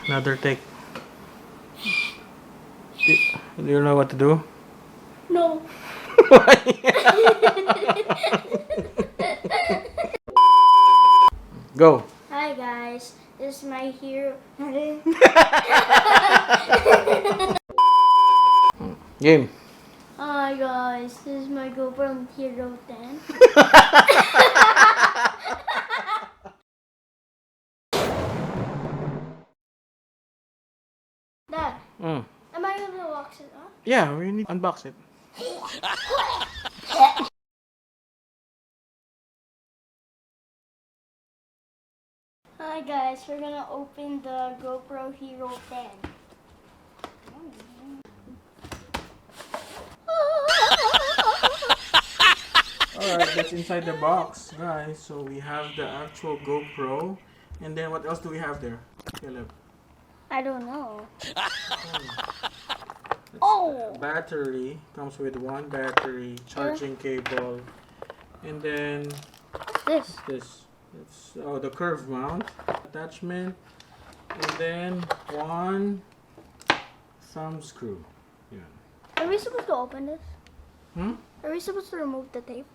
Another take. Do you know what to do? No. Go. Hi guys, this is my hero. Game. Hi guys, this is my Gopro Hero 10. Dad, Mm. am I gonna box it up? Yeah, we need to unbox it. Hi guys, we're gonna open the GoPro Hero 10. Alright, that's inside the box, guys. So we have the actual GoPro. And then what else do we have there? Philip. I don't know. Oh. Battery. Comes with one battery, charging cable. And then This. It's the curve mount attachment. And then one thumb screw. Yeah. Are we supposed to open this? Hmm? Are we supposed to remove the tape?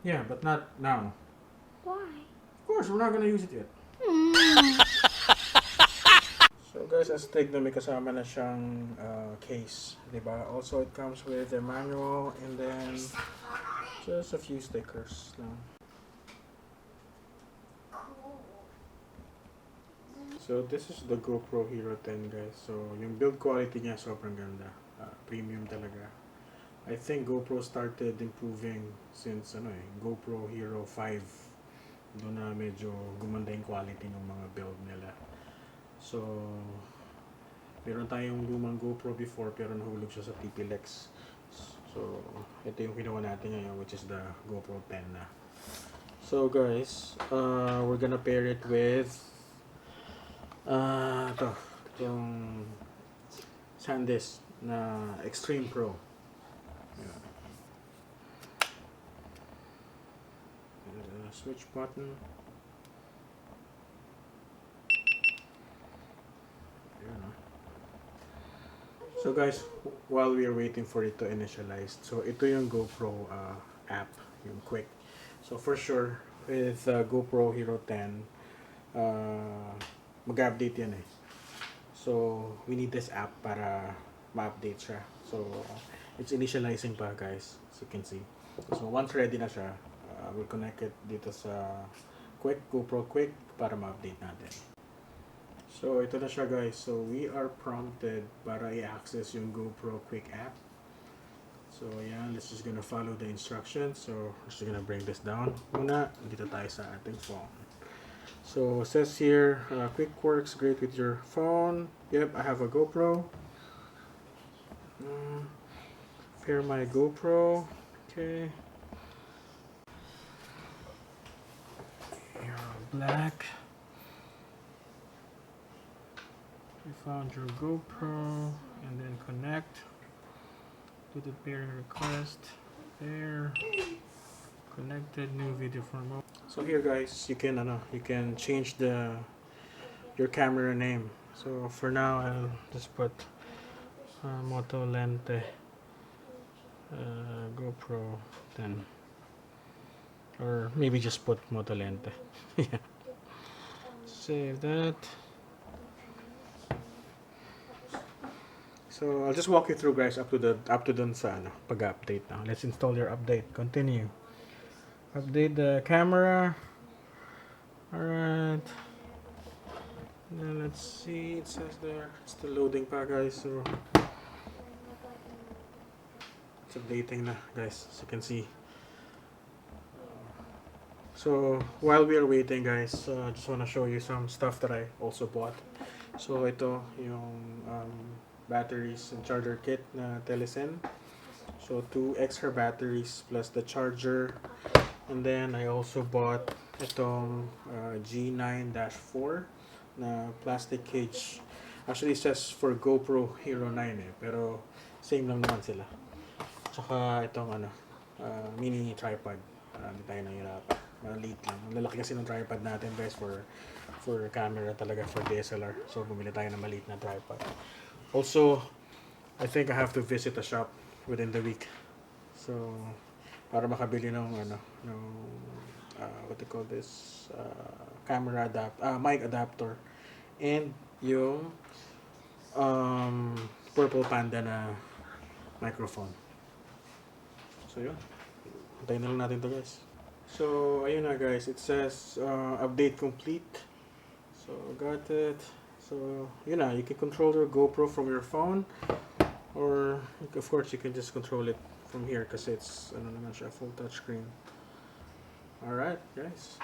Yeah, but not now. Why? Of course, we're not gonna use it yet. So guys, astig na may kasama na siyang case, diba? Also, it comes with a manual and then just a few stickers lang. So this is the GoPro Hero 10, guys. So yung build quality niya sobrang ganda. Premium talaga. I think GoPro started improving since GoPro Hero 5. Doon na medyo gumanda yung quality ng mga build nila. So meron tayong lumang GoPro before pero nahulog siya sa TP-Lex. So ito yung ginawa natin ngayon, which is the GoPro 10 na. So guys, we're gonna pair it with ito yung SanDisk na Extreme Pro. Yeah. Switch button. So guys, while we are waiting for it to initialize, so ito yung GoPro app, yung quick. So for sure, with GoPro Hero 10, mag-update yan eh. So we need this app para ma-update siya. So it's initializing pa guys, as you can see. So once ready na siya, we'll connect it dito sa GoPro Quick para ma-update natin. So ito na siya guys. So we are prompted para i-access yung GoPro Quick app. So ayan, let's just gonna follow the instructions. So we're just gonna bring this down muna. Dito tayo sa ating phone. So it says here, Quick works great with your phone. Yep, I have a GoPro. Pair my GoPro. Okay. Black. You found your GoPro and then connect to the pairing request. Pair connected, new video format. So here guys, you can change your camera name. So for now, I'll just put Motolente GoPro 10, or maybe just put Motolente. Yeah. Save that. So I'll just walk you through guys up to dun sa pag-update now. Let's install your update. Continue. Update the camera. Alright. Then let's see, it says there it's still loading pa guys, so it's updating na guys, as you can see. So while we are waiting guys, I just want to show you some stuff that I also bought. So ito yung batteries and charger kit na Telesen. So 2 extra batteries plus the charger. And then I also bought itong G9-4 na plastic cage. Actually it says for GoPro Hero 9 eh, pero same lang naman sila. Tsaka itong mini tripod. Hindi tayo nahirapan. Maliit lang. Lalaki kasi ng tripod natin guys for for camera talaga for DSLR. So bumili tayo ng maliit na tripod. Also, I think I have to visit a shop within the week. So para makabili ng what do you call this, mic adapter and yung Purple Panda na microphone. So yun, antayin na lang natin to guys. So ayun na guys, it says update complete. So got it. So yun na, you can control your GoPro from your phone, or of course you can just control it from here kasi it's naman siya, full touchscreen. Alright guys,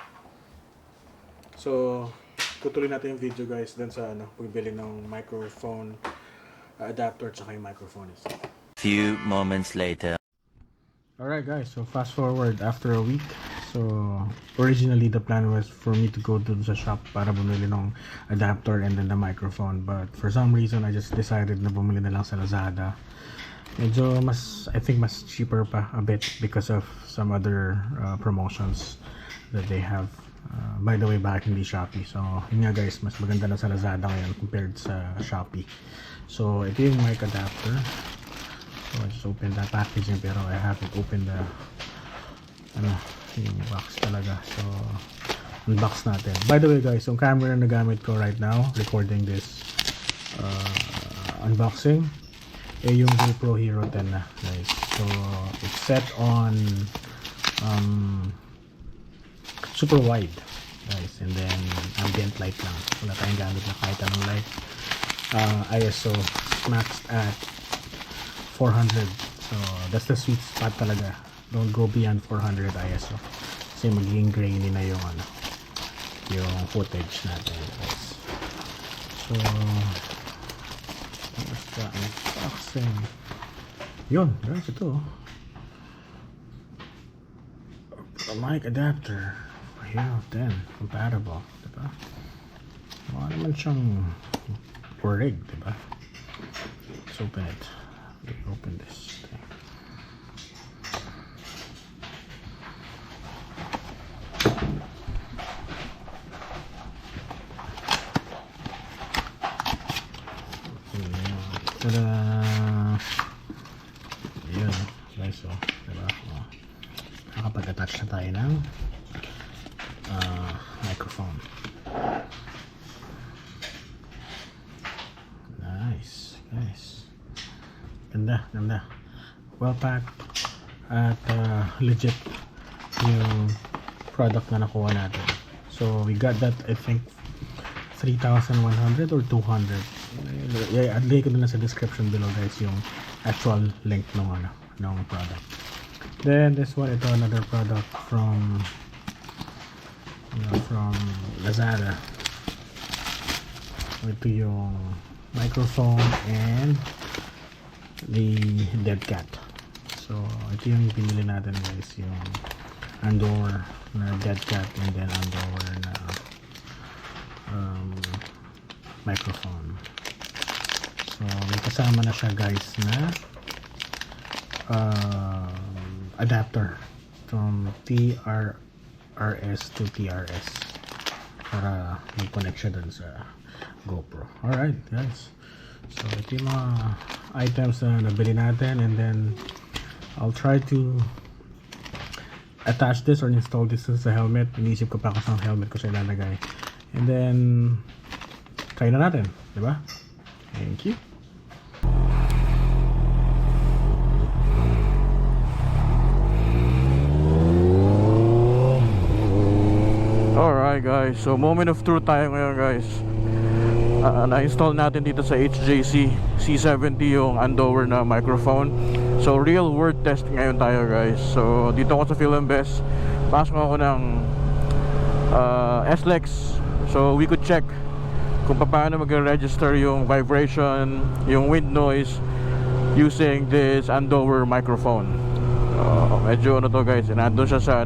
so tutuloy natin yung video guys dun sa pagbili ng microphone adapter tsaka yung microphone is. Few moments later. Alright guys, so fast forward after a week. So originally the plan was for me to go to the shop para bumili ng adapter and then the microphone, but for some reason I just decided na bumili na lang sa Lazada. Medyo I think mas cheaper pa a bit because of some other promotions that they have. By the way, bakit hindi Shopee? So yun nga guys, mas maganda na sa Lazada ngayon compared sa Shopee. So ito yung mic adapter. So I just opened that packaging pero I haven't opened the yung box talaga. So unbox natin. By the way guys, yung camera na gamit ko right now recording this unboxing yung GoPro Hero 10 na guys. So it's set on super wide guys, and then ambient light lang, wala tayong gamit na kahit anong light. ISO maxed at 400, so that's the sweet spot talaga. Don't go beyond 400 ISO kasi magiging grainy na yung yung footage natin guys. So what's the unboxing? Yun guys, ito a mic adapter Hero 10 compatible, diba? Wala naman siyang rig, diba? Let's open it. Let's open this thing. Tada! Ayan guys, so diba? Nakapag-attach na tayo ng microphone. Nice guys, ganda well packed at legit yung product na nakuha natin. So we got that I think 3,100 or 200. I'll link ko na sa description below guys yung actual link ng product. Then this one, ito another product from Lazada. Ito yung microphone and the dead cat. So ito yung pinili natin guys, yung underwear na dead cat and then underwear na microphone. So may kasama na siya guys na adapter from TRS to TRS para mag-connect siya dun sa GoPro. Alright guys, so ito yung mga items na nabili natin, and then I'll try to attach this or install this sa helmet. Inisip ko pa kasi ang helmet ko sa ilalagay, and then try na natin, diba? Thank you. Alright guys, so moment of truth tayo ngayon guys. Na-install natin dito sa HJC C70 yung Andover na microphone. So real world test ngayon tayo guys. So dito ako sa Philumbes, pasok ako ng SLEX. So we could check kung paano mag-register yung vibration, yung wind noise using this Andover microphone. Medyo to guys, nandun siya sa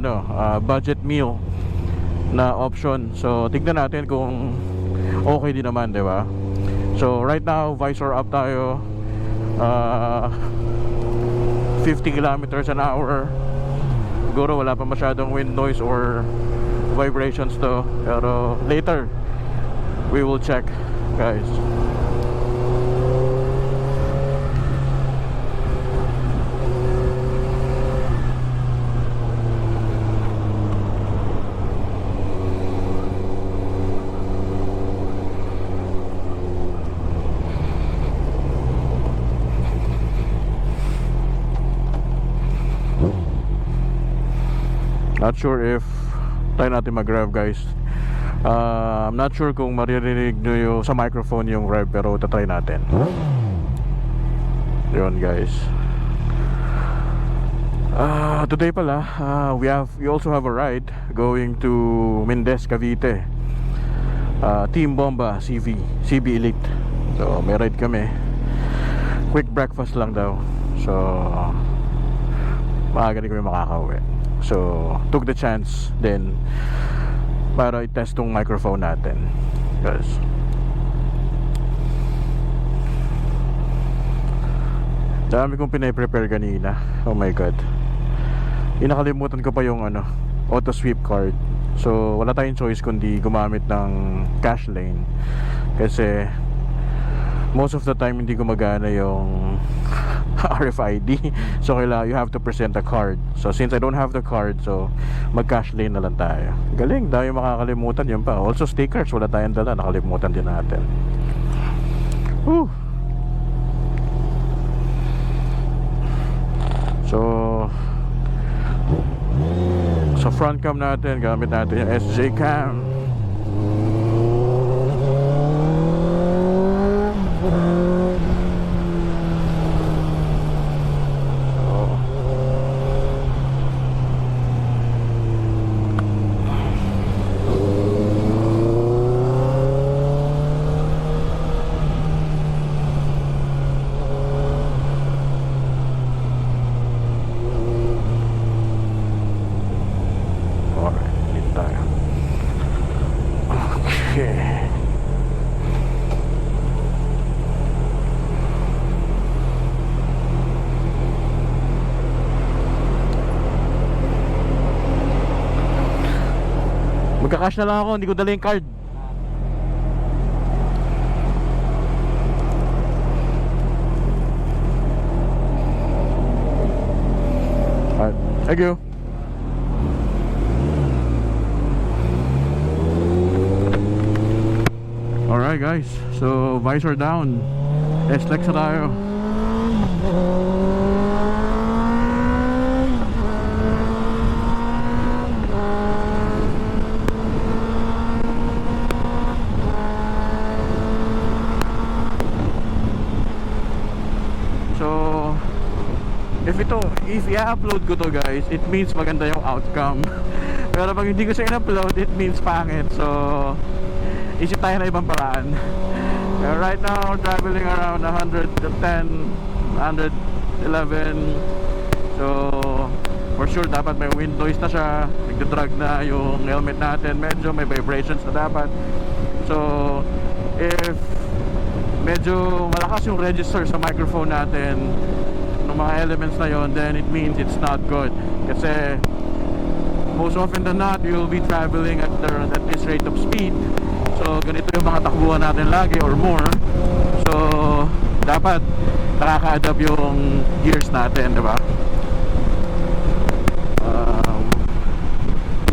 budget meal na option. So tignan natin kung okay din naman, di ba? So right now visor up tayo, 50 kilometers an hour. Siguro wala pa masyadong wind noise or vibrations to, pero later we will check, guys. Not sure if tayo natin mag-rev, guys. I'm not sure kung maririnig nyo yung, sa microphone yung rev, pero tatry natin. Yun, guys. Today pala, we also have a ride going to Mendez, Cavite. Team Bomba CB Elite. So may ride kami. Quick breakfast lang daw. So maaga din kami makakauwi. So took the chance then para i-test tong microphone natin, guys. Dami kong pinay-prepare kanina. Oh my god. Inakalimutan ko pa yung auto sweep card. So wala tayong choice kundi gumamit ng cash lane, kasi most of the time hindi gumagana yung RFID. So you have to present a card. So since I don't have the card, so mag-cash lane na lang tayo. Galing, dahil makakalimutan yun pa. Also stickers, wala tayong dala, nakalimutan din natin. Whew. So sa front cam natin, gamit natin yung SJ cam. Magka-cash na lang ako, hindi ko dala yung card. Alright, thank you. Alright guys, so visor down. S-Lex na tayo. If i-upload ko to, guys, it means maganda yung outcome. Pero pag hindi ko siya in-upload, it means pangit. So isip tayo na ibang paraan. Right now we're traveling around 110, 111. So for sure dapat may wind noise na siya. Nagda-drag na yung helmet natin. Medyo may vibrations na dapat. So if medyo malakas yung register sa microphone natin, mga elements na yon, then it means it's not good. Kasi most often than not, you'll be traveling at this rate of speed. So ganito yung mga takbuhan natin lagi or more. So dapat nakaka-adapt yung gears natin, diba?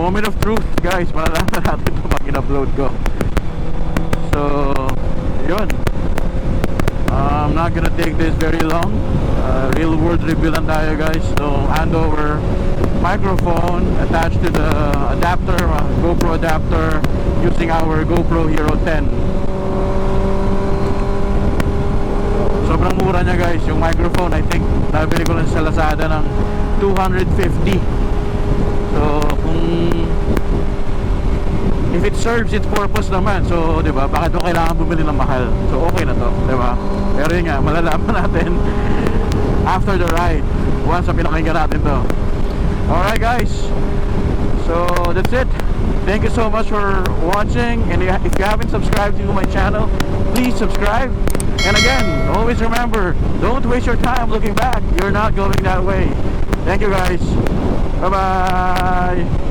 Moment of truth, guys, malalaman natin ito pag in-upload ko. So yun, I'm not gonna take this very long. Real world review lang tayo, guys. So hand over microphone attached to the adapter, GoPro adapter, using our GoPro Hero 10. Sobrang mura niya, guys, yung microphone. I think nabili ko lang sa Lazada ng 250. So kung if it serves its purpose naman, so diba, bakit mo kailangan bumili ng mahal? So okay na to, diba? Pero yun nga, malalaman natin after the ride, once na pinakinggan natin to. Alright guys, so that's it. Thank you so much for watching, and if you haven't subscribed to my channel, please subscribe. And again, always remember, don't waste your time looking back. You're not going that way. Thank you guys. Bye bye.